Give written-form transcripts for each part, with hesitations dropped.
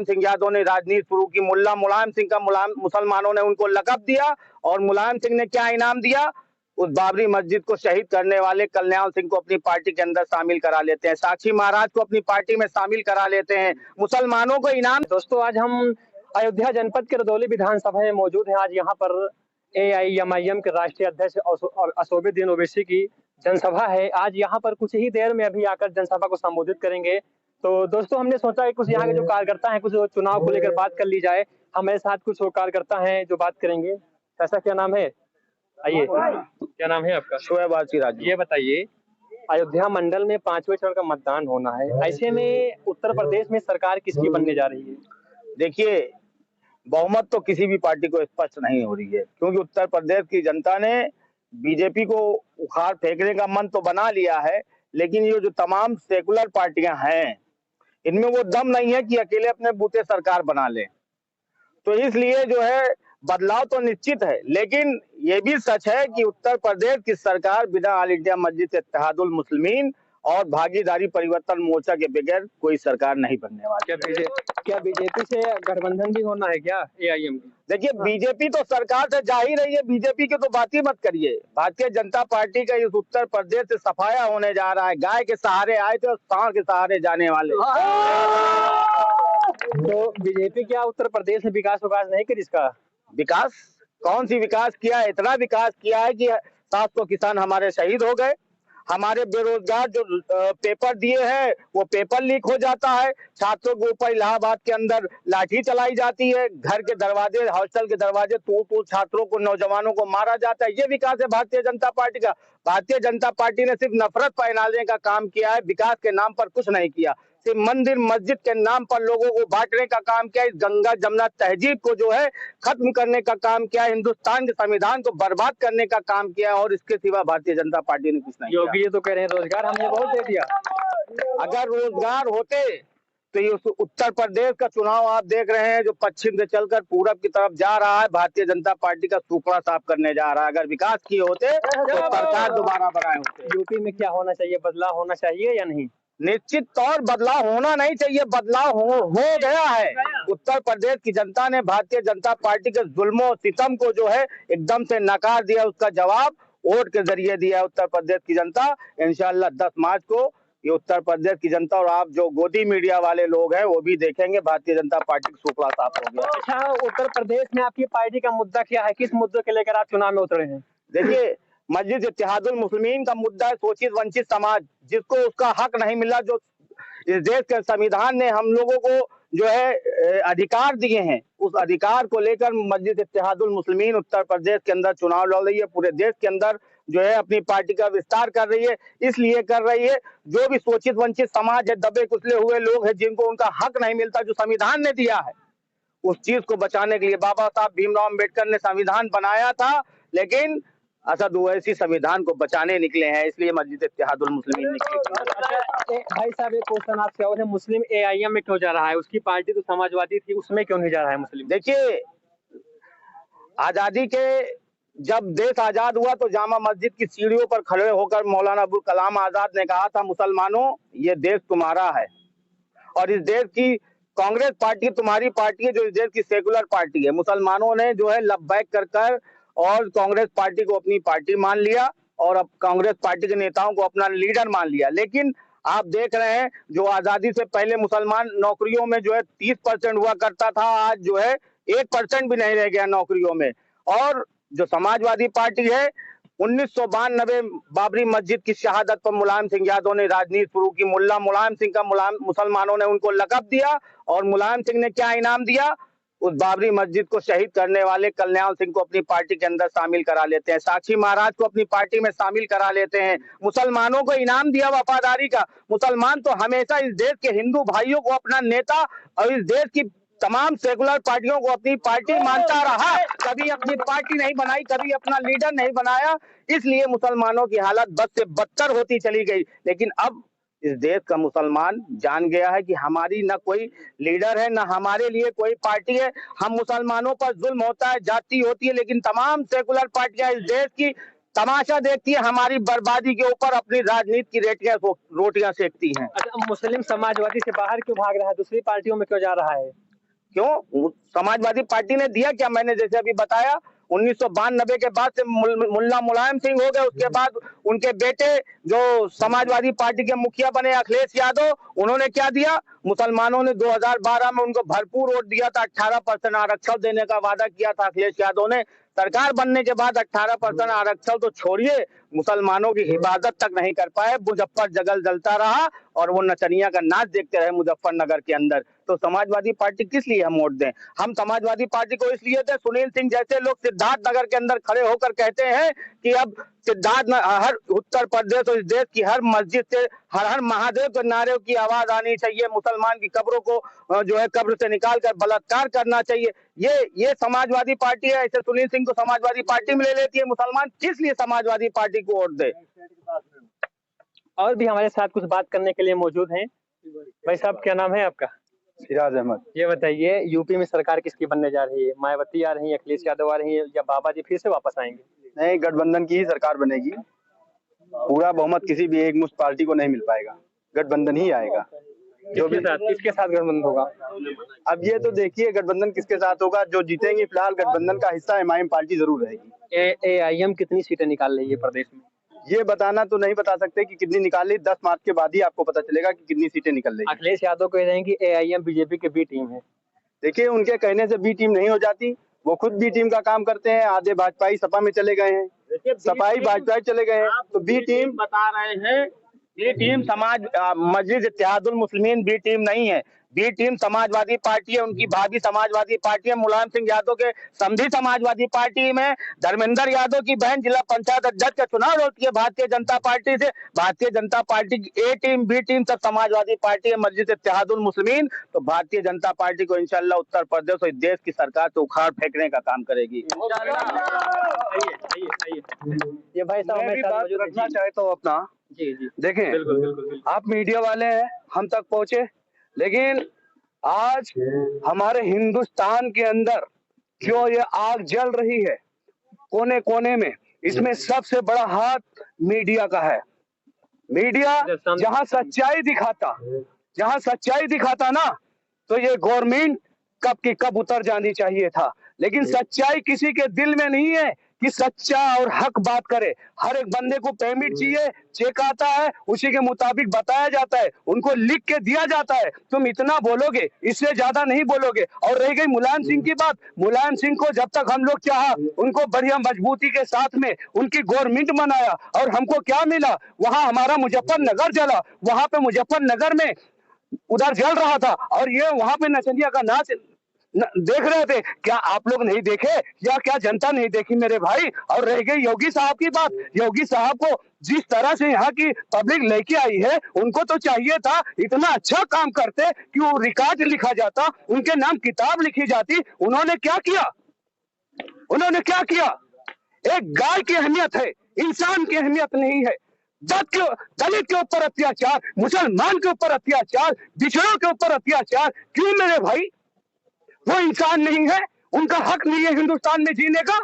सिंह यादव ने राजनीति शुरू की, मुल्ला मुलायम सिंह का मुसलमानों ने उनको लकब दिया और मुलायम सिंह ने क्या इनाम दिया, उस बाबरी मस्जिद को शहीद करने वाले कल्याण सिंह को अपनी पार्टी के अंदर शामिल करा लेते हैं, साक्षी महाराज को अपनी पार्टी में शामिल करा लेते हैं, मुसलमानों को इनाम। दोस्तों, आज हम अयोध्या जनपद के रदौली विधानसभा में मौजूद हैं। आज यहाँ पर AIMIM के राष्ट्रीय अध्यक्ष और असदुद्दीन ओवैसी की जनसभा है। आज यहाँ पर कुछ ही देर में अभी आकर जनसभा को संबोधित करेंगे। तो दोस्तों, हमने सोचा कि कुछ यहाँ के जो कार्यकर्ता हैं, कुछ चुनाव को लेकर बात कर ली जाए। हमारे साथ कुछ कार्यकर्ता हैं जो बात करेंगे। ऐसा क्या नाम है? आइए, क्या नाम है आपका? शोएब आसिराज। ये बताइए, अयोध्या मंडल में 5वें चरण का मतदान होना है, ऐसे में उत्तर प्रदेश में सरकार किसकी बनने जा रही है? देखिए, बहुमत तो किसी भी पार्टी को स्पष्ट नहीं हो रही है, क्योंकि उत्तर प्रदेश की जनता ने बीजेपी को उखाड़ फेंकने का मन तो बना लिया है, लेकिन ये जो तमाम सेकुलर पार्टियां हैं, इनमें वो दम नहीं है कि अकेले अपने बूते सरकार बना ले। तो इसलिए जो है बदलाव तो निश्चित है, लेकिन ये भी सच है कि उत्तर प्रदेश की सरकार बिना ऑल इंडिया मजलिस इत्तेहादुल मुस्लिमीन और भागीदारी परिवर्तन मोर्चा के बगैर कोई सरकार नहीं बनने वाली। क्या बीजेपी से गठबंधन भी होना है क्या AIM की? देखिए, बीजेपी तो सरकार से जा ही रही है, बीजेपी की तो बात ही मत करिए। भारतीय जनता पार्टी का इस उत्तर प्रदेश से सफाया होने जा रहा है। गाय के सहारे आए थे और सांड के सहारे जाने वाले। तो बीजेपी क्या उत्तर प्रदेश में विकास नहीं करी? इसका विकास कौन सी विकास किया है? इतना विकास किया है कि 700 किसान हमारे शहीद हो गए। हमारे बेरोजगार जो पेपर दिए हैं वो पेपर लीक हो जाता है। छात्रों के ऊपर इलाहाबाद के अंदर लाठी चलाई जाती है। घर के दरवाजे, हॉस्टल के दरवाजे तोड़ छात्रों को, नौजवानों को मारा जाता है। ये विकास है भारतीय जनता पार्टी का। भारतीय जनता पार्टी ने सिर्फ नफरत फैलाने का काम किया है, विकास के नाम पर कुछ नहीं किया। सिर्फ मंदिर मस्जिद के नाम पर लोगों को बांटने का काम किया। इस गंगा जमुना तहजीब को जो है खत्म करने का काम किया। हिंदुस्तान के संविधान को बर्बाद करने का काम किया और इसके सिवा भारतीय जनता पार्टी ने कुछ नहीं किया। योगी तो कह रहे हैं रोजगार हमने बहुत दे दिया। अगर रोजगार होते तो ये उत्तर प्रदेश का चुनाव आप देख रहे हैं जो पश्चिम से चलकर पूरब की तरफ जा रहा है, भारतीय जनता पार्टी का सुपड़ा साफ करने जा रहा है। अगर विकास किए होते तो सरकार दोबारा बनाए होते। यूपी में क्या होना चाहिए? बदलाव होना चाहिए या नहीं? निश्चित तौर बदलाव होना नहीं चाहिए, बदलाव हो गया है। उत्तर प्रदेश की जनता ने भारतीय जनता पार्टी के जुल्मों सितम को जो है एकदम से नकार दिया। उसका जवाब वोट के जरिए दिया उत्तर प्रदेश की जनता। इंशाअल्लाह 10 मार्च को ये उत्तर प्रदेश की जनता और आप जो गोदी मीडिया वाले लोग हैं वो भी देखेंगे भारतीय जनता पार्टी का सुपड़ा साफ हो गया। अच्छा, उत्तर प्रदेश में आपकी पार्टी का मुद्दा क्या है? किस मुद्दे के लेकर आप चुनाव में उतरे हैं? देखिए, मस्जिद इत्तेहादुल मुस्लिमीन का मुद्दा है शोषित वंचित समाज, जिसको उसका हक नहीं मिला। जो इस देश के संविधान ने हम लोगों को जो है अधिकार दिए हैं, उस अधिकार को लेकर मस्जिद इत्तेहादुल मुस्लिमीन उत्तर प्रदेश के अंदर चुनाव लड़ रही है। पूरे देश के अंदर जो है अपनी पार्टी का विस्तार कर रही है। इसलिए कर रही है जो भी शोषित वंचित समाज है, दबे कुचले हुए लोग हैं, जिनको उनका हक नहीं मिलता जो संविधान ने दिया है, उस चीज को बचाने के लिए बाबा साहब भीमराव अम्बेडकर ने संविधान बनाया था, लेकिन असद ओवैसी संविधान को बचाने निकले हैं। इसलिए मस्जिद इत्तेहादुल मुस्लिमीन निकली। भाई साहब, एक क्वेश्चन आपसे और है, मुस्लिम AIM में क्यों जा रहा है? उसकी पार्टी तो समाजवादी थी, उसमें क्यों नहीं जा रहा है मुस्लिम? देखिए, आजादी के जब देश आजाद हुआ तो जामा मस्जिद की सीढ़ियों पर खड़े होकर मौलाना अबुल कलाम आजाद ने कहा था, मुसलमानों ये देश तुम्हारा है और इस देश की कांग्रेस पार्टी तुम्हारी पार्टी है, जो इस देश की सेकुलर पार्टी है। मुसलमानों ने जो है लब्बैक कर और कांग्रेस पार्टी को अपनी पार्टी मान लिया और अब कांग्रेस पार्टी के नेताओं को अपना लीडर मान लिया। लेकिन आप देख रहे हैं जो आजादी से पहले मुसलमान नौकरियों में जो है 30% हुआ करता था, आज जो है 1% भी नहीं रह गया नौकरियों में। और जो समाजवादी पार्टी है, 1992 बाबरी मस्जिद की शहादत पर मुलायम सिंह यादव ने राजनीति शुरू की। मुल्ला मुलायम सिंह का मुसलमानों ने उनको लकब दिया और मुलायम सिंह ने क्या इनाम दिया, उस बाबरी मस्जिद को शहीद करने वाले कल्याण सिंह को अपनी पार्टी के अंदर शामिल करा लेते हैं। साक्षी महाराज को अपनी पार्टी में शामिल करा लेते हैं। मुसलमानों को इनाम दिया वफादारी का। मुसलमान तो हमेशा इस देश के हिंदू भाइयों को अपना नेता और इस देश की तमाम सेकुलर पार्टियों को अपनी पार्टी मानता रहा। कभी अपनी पार्टी नहीं बनाई, कभी अपना लीडर नहीं बनाया। इसलिए मुसलमानों की हालत बद से बदतर होती चली गई। लेकिन अब इस देश का मुसलमान जान गया है कि हमारी न कोई लीडर है, न हमारे लिए कोई पार्टी है। हम मुसलमानों पर जुल्म होता है, जाति होती है, लेकिन तमाम सेकुलर पार्टियां इस देश की तमाशा देखती है, हमारी बर्बादी के ऊपर अपनी राजनीति की रोटियां सेकती हैं। अच्छा, मुस्लिम समाजवादी से बाहर क्यों भाग रहा है? दूसरी पार्टियों में क्यों जा रहा है? क्यों? समाजवादी पार्टी ने दिया क्या? मैंने जैसे अभी बताया 1992 के बाद से मुल्ला मुलायम सिंह हो गए, उसके बाद उनके बेटे जो समाजवादी पार्टी के मुखिया बने अखिलेश यादव, उन्होंने क्या दिया? मुसलमानों ने 2012 में उनको भरपूर वोट दिया था, 18% आरक्षण देने का वादा किया था अखिलेश यादव ने। सरकार बनने के बाद 18% आरक्षण तो छोड़िए, मुसलमानों की हिफाजत तक नहीं कर पाए। मुजफ्फर जगल जलता रहा और वो नचनिया का नाच देखते रहे मुजफ्फरनगर के अंदर। तो समाजवादी पार्टी किस लिए हम वोट दें? हम समाजवादी पार्टी को इसलिए दें, सुनील सिंह जैसे लोग सिद्धार्थनगर के अंदर खड़े होकर कहते हैं कि अब हर उत्तर प्रदेश और इस देश की हर मस्जिद से हर हर महादेव के नारे की आवाज आनी चाहिए, मुसलमान की कब्रों को जो है कब्र से निकाल कर बलात्कार करना चाहिए। ये समाजवादी पार्टी है। ऐसे सुनील सिंह को समाजवादी पार्टी में ले लेती है। मुसलमान किस लिए समाजवादी पार्टी को वोट दे? और भी हमारे साथ कुछ बात करने के लिए मौजूद हैं। भाई साहब, क्या नाम है आपका? सिराज अहमद। ये बताइए, यूपी में सरकार किसकी बनने जा रही है? मायावती आ रही है, अखिलेश यादव आ रही है, या बाबा जी फिर से वापस आएंगे? नहीं, गठबंधन की ही सरकार बनेगी। पूरा बहुमत किसी भी एक मुश्त पार्टी को नहीं मिल पाएगा, गठबंधन ही आएगा। जो भी किसके साथ गठबंधन होगा? अब ये तो देखिए गठबंधन किसके साथ होगा, जो जीतेंगे। फिलहाल गठबंधन का हिस्सा एमआईएम पार्टी जरूर रहेगी। एआईएम कितनी सीटें निकाल रही है प्रदेश में? ये बताना तो नहीं बता सकते कि कितनी निकाल ली। 10 मार्च के बाद ही आपको पता चलेगा कि कितनी सीटें निकल रही। अखिलेश यादव कह रहे हैं कि एआईएम बीजेपी के बी टीम है। देखिए, उनके कहने से बी टीम नहीं हो जाती, वो खुद बी टीम का काम करते हैं। आधे भाजपाई सपा में चले गए हैं, सपाई भाजपाई चले गए हैं, तो बी टीम बता रहे हैं। बी टीम मजलिस इत्तेहादुल मुस्लिमीन बी टीम नहीं है। बी टीम समाजवादी पार्टी है, उनकी भाभी समाजवादी पार्टी है। मुलायम सिंह यादव के समधी समाजवादी पार्टी में, धर्मेंद्र यादव की बहन जिला पंचायत अध्यक्ष का चुनाव लड़ती है भारतीय जनता पार्टी से। भारतीय जनता पार्टी की ए टीम बी टीम सब समाजवादी पार्टी है, मजलिस इत्तेहादुल मुस्लिमीन। तो भारतीय जनता पार्टी को इंशाल्लाह उत्तर प्रदेश और देश की सरकार से उखाड़ फेंकने का काम करेगी। ये भाई साहब रखना चाहता हूँ अपना। जी देखें, बिल्कुल। आप मीडिया वाले हैं, हम तक पहुंचे, लेकिन आज हमारे हिंदुस्तान के अंदर क्यों ये आग जल रही है कोने कोने में, इसमें सबसे बड़ा हाथ मीडिया का है। मीडिया जहां सच्चाई दिखाता ना, तो ये गवर्नमेंट कब की कब उतर जानी चाहिए था। लेकिन सच्चाई किसी के दिल में नहीं है कि सच्चा और हक बात करे। हर एक बंदे को पेमेंट चाहिए, चेक आता है, उसी के मुताबिक बताया जाता है, उनको लिख के दिया जाता है। तुम इतना बोलोगे, इससे ज्यादा नहीं बोलोगे। और रह गई मुलायम सिंह की बात, मुलायम सिंह को जब तक हम लोग चाहा, उनको बढ़िया मजबूती के साथ में उनकी गवर्नमेंट बनाया, और हमको क्या मिला? वहां हमारा मुजफ्फरनगर जला। वहां पे मुजफ्फरनगर में उधर जल रहा था, और ये वहां पे नचनिया का नाच देख रहे थे। क्या आप लोग नहीं देखे, या क्या जनता नहीं देखी मेरे भाई? और रह गई योगी साहब की बात, योगी साहब को जिस तरह से यहाँ की पब्लिक लेके आई है, उनको तो चाहिए था इतना अच्छा काम करते कि वो रिकॉर्ड लिखा जाता, उनके नाम किताब लिखी जाती। उन्होंने क्या किया? एक गाय की अहमियत है, इंसान की अहमियत नहीं है। दलित के ऊपर अत्याचार, मुसलमान के ऊपर अत्याचार, बिछड़ों के ऊपर अत्याचार। क्यों मेरे भाई? वो इंसान नहीं है, उनका हक नहीं है हिंदुस्तान में जीने का।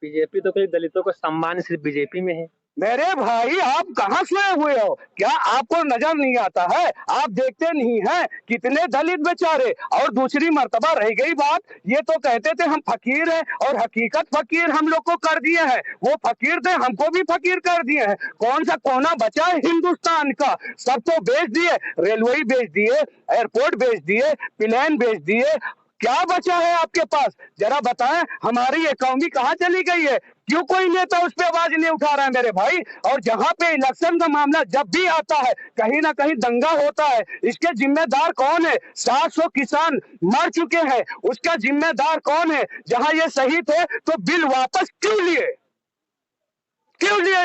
बीजेपी तो कई दलितों को सम्मान सिर्फ बीजेपी में है। मेरे भाई, आप कहाँ सोए हुए हो? क्या आपको नजर नहीं आता है? आप देखते नहीं हैं कितने दलित बेचारे। और दूसरी मर्तबा रह गई बात, ये तो कहते थे हम फकीर हैं, और हकीकत फकीर हम लोग को कर दिए हैं। वो फकीर थे, हमको भी फकीर कर दिए हैं। कौन सा कोना बचा है हिंदुस्तान का? सब तो बेच दिए, रेलवे बेच दिए, एयरपोर्ट बेच दिए, प्लेन बेच दिए। क्या बचा है आपके पास? जरा बताएं, हमारी इकोनॉमी कहाँ चली गई है? क्यों कोई नेता उस पर आवाज नहीं उठा रहा है मेरे भाई? और जहां पे इलेक्शन का मामला जब भी आता है, कहीं ना कहीं दंगा होता है। इसके जिम्मेदार कौन है? 700 किसान मर चुके हैं, उसका जिम्मेदार कौन है? जहां ये सही थे तो बिल वापस क्यों लिए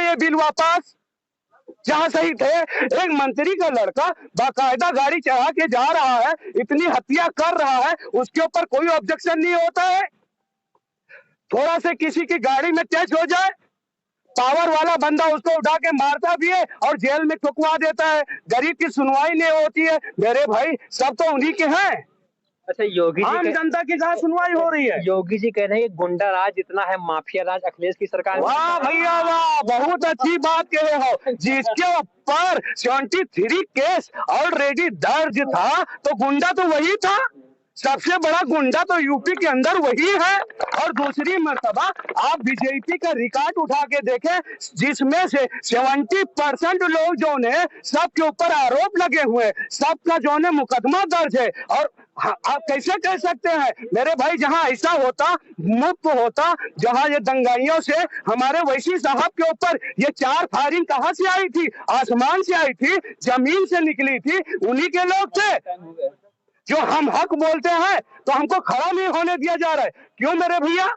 ये बिल वापस? जहां सही थे, एक मंत्री का लड़का बाकायदा गाड़ी चढ़ा के जा रहा है, इतनी हत्या कर रहा है, उसके ऊपर कोई ऑब्जेक्शन नहीं होता है। थोड़ा से किसी की गाड़ी में टच हो जाए, पावर वाला बंदा उसको उठा के मारता भी है और जेल में ठुकवा देता है। गरीब की सुनवाई नहीं होती है मेरे भाई, सब तो उन्हीं के हैं। अच्छा, योगी आम जनता की कहाँ सुनवाई हो रही है? योगी जी कह रहे हैं कि गुंडा राज जितना है, माफिया राज अखिलेश की सरकार। वाह भैया वाह, बहुत अच्छी बात कहे हो। जिसके ऊपर 73 केस ऑलरेडी दर्ज था, तो गुंडा तो वही था। सबसे बड़ा गुंडा तो यूपी के अंदर वही है। और दूसरी मर्तबा आप बीजेपी का रिकॉर्ड उठा के देखें, जिसमें से 70% लोग जो ने सबके ऊपर आरोप लगे हुए हैं, सबका जो ने मुकदमा दर्ज है। और आप कैसे कह सकते हैं मेरे भाई, जहां ऐसा होता, मुक्त होता, जहां ये दंगाइयों से हमारे वैसी साहब के ऊपर ये 4 फायरिंग कहां से आई थी? आसमान से आई थी, जमीन से निकली थी, उन्हीं के लोग थे। जो हम हक बोलते हैं तो हमको खड़ा नहीं होने दिया जा रहा है। क्यों मेरे भैया?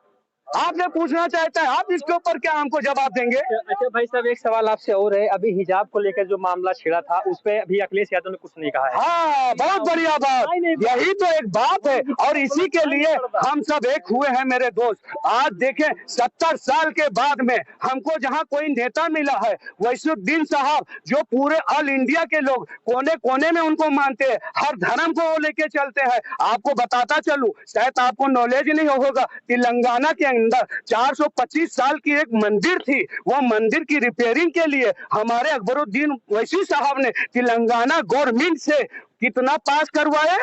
आपने पूछना चाहते हैं, आप इसके ऊपर क्या हमको जवाब देंगे? अच्छा भाई साहब, एक सवाल आपसे और है। अभी हिजाब को लेकर जो मामला छिड़ा था, उस पे अभी अखिलेश यादव ने कुछ नहीं कहा है। हाँ, बहुत बढ़िया बात, यही तो एक बात है। और इसी के लिए हम सब एक हुए हैं मेरे दोस्त। आज देखें, 70 साल के बाद में हमको जहां कोई नेता मिला है, वैसुद्दीन साहब, जो पूरे ऑल इंडिया के लोग कोने कोने में उनको मानते हैं, हर धर्म को वो लेके चलते हैं। आपको बताता चलूं, शायद आपको नॉलेज नहीं होगा, तेलंगाना के अंदर 425 साल की एक मंदिर थी। वो मंदिर की रिपेयरिंग के लिए हमारे अकबरुद्दीन ओवैसी साहब ने तेलंगाना गवर्नमेंट से कितना पास करवाया?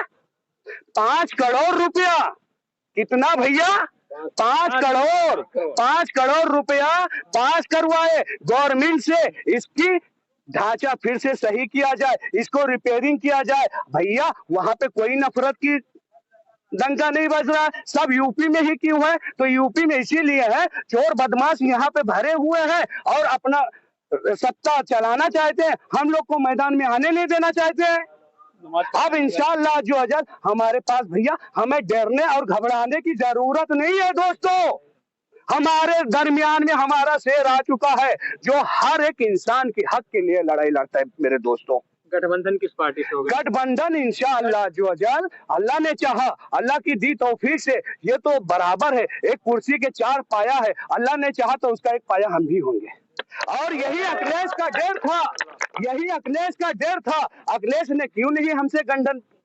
5 करोड़ रुपया। कितना भैया? 5 करोड़ रुपया पास करवाए गवर्नमेंट से। इसकी ढांचा फिर से सही किया जाए, इसको रिपेयरिंग किया जाए। भैया, वहां पे कोई नफरत की डंका नहीं बज रहा, सब यूपी में ही क्यों है? तो यूपी में इसीलिए है, चोर बदमाश यहाँ पे भरे हुए हैं और अपना सत्ता चलाना चाहते हैं, हम लोग को मैदान में आने नहीं देना चाहते हैं। अब इंशाअल्लाह जो अजल हमारे पास भैया, हमें डरने और घबराने की जरूरत नहीं है दोस्तों। हमारे दरमियान में हमारा शेर आ चुका है, जो हर एक इंसान के हक के लिए लड़ाई लड़ता है मेरे दोस्तों। गठबंधन किस पार्टी से होगा? गठबंधन इंशाअल्लाह जो अजल, अल्लाह ने चाहा, अल्लाह की दी तौफीक से, ये तो बराबर है, एक कुर्सी के 4 पाया है, अल्लाह ने चाहा तो उसका एक पाया हम भी होंगे। और यही अखिलेश का डर था, यही अखिलेश का डर था। अखिलेश ने क्यों नहीं हमसे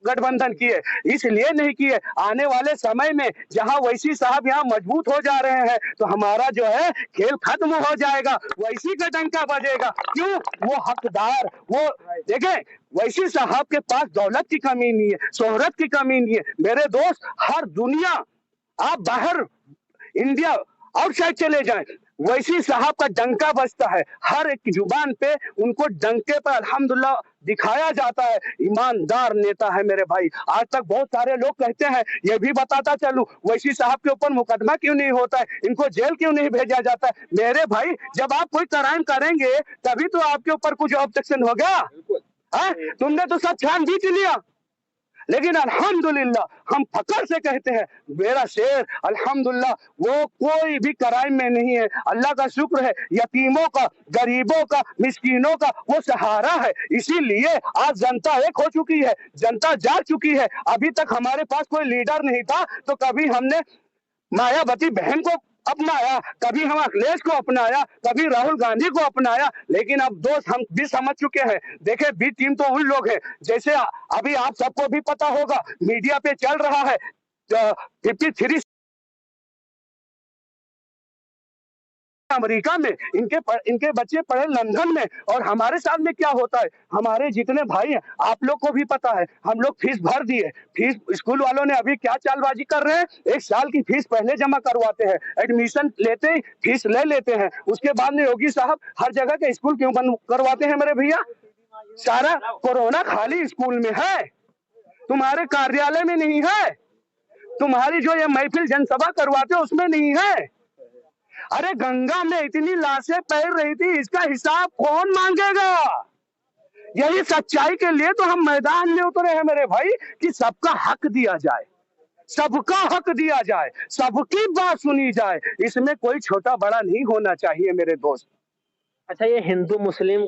गठबंधन किए? इसलिए नहीं किए, आने वाले समय में जहां वैसी साहब यहाँ मजबूत हो जा रहे हैं, तो हमारा जो है खेल खत्म हो जाएगा, वैसी का डंका बजेगा। क्यों? वो हकदार, वो देखें, वैसी साहब के पास दौलत की कमी नहीं है, शोहरत की कमी नहीं है मेरे दोस्त। हर दुनिया, आप बाहर इंडिया आउटसाइड चले जाएं, वैसी साहब का डंका बजता है, हर एक जुबान पे उनको डंके पर अल्हम्दुलिल्लाह दिखाया जाता है। ईमानदार नेता है मेरे भाई। आज तक बहुत सारे लोग कहते हैं, ये भी बताता चलूं, वैसी साहब के ऊपर मुकदमा क्यों नहीं होता है, इनको जेल क्यों नहीं भेजा जाता है? मेरे भाई, जब आप कोई क्राइम करेंगे तभी तो आपके ऊपर कुछ ऑब्जेक्शन होगा। तुमने तो सब छानबीन लिया, लेकिन अल्हम्दुलिल्लाह हम फकर से कहते हैं, मेरा शेर अल्हम्दुलिल्लाह वो कोई भी क्राइम में नहीं है। अल्लाह का शुक्र है, यतीमों का, गरीबों का, मिस्कीनों का वो सहारा है। इसीलिए आज जनता एक हो चुकी है, जनता जाग चुकी है। अभी तक हमारे पास कोई लीडर नहीं था, तो कभी हमने मायावती बहन को अपनाया, कभी हम अखिलेश को अपनाया, कभी राहुल गांधी को अपनाया, लेकिन अब दोस्त हम भी समझ चुके हैं। देखे, बी टीम तो उन लोग हैं, जैसे अभी आप सबको भी पता होगा, मीडिया पे चल रहा है 53 अमेरिका में, इनके बच्चे पढ़े लंदन में, और हमारे सामने क्या होता है? हमारे जितने भाई हैं, आप लोग को भी पता है, हम लोग फीस भर दिए। फीस स्कूल वालों ने अभी क्या चालबाजी कर रहे हैं, 1 साल की फीस पहले जमा करवाते हैं, एडमिशन लेते ही फीस ले लेते हैं, उसके बाद में योगी साहब हर जगह के स्कूल क्यों बंद करवाते हैं मेरे भैया? सारा कोरोना खाली स्कूल में है, तुम्हारे कार्यालय में नहीं है, तुम्हारी जो ये महफिल जनसभा करवाते हो उसमें नहीं है। अरे गंगा में इतनी लाशें तैर रही थी, इसका हिसाब कौन मांगेगा? यही सच्चाई के लिए तो हम मैदान में उतरे हैं मेरे भाई, कि सबका हक दिया जाए, सबका हक दिया जाए, सबकी बात सुनी जाए। इसमें कोई छोटा बड़ा नहीं होना चाहिए मेरे दोस्त। अच्छा, ये हिंदू मुस्लिम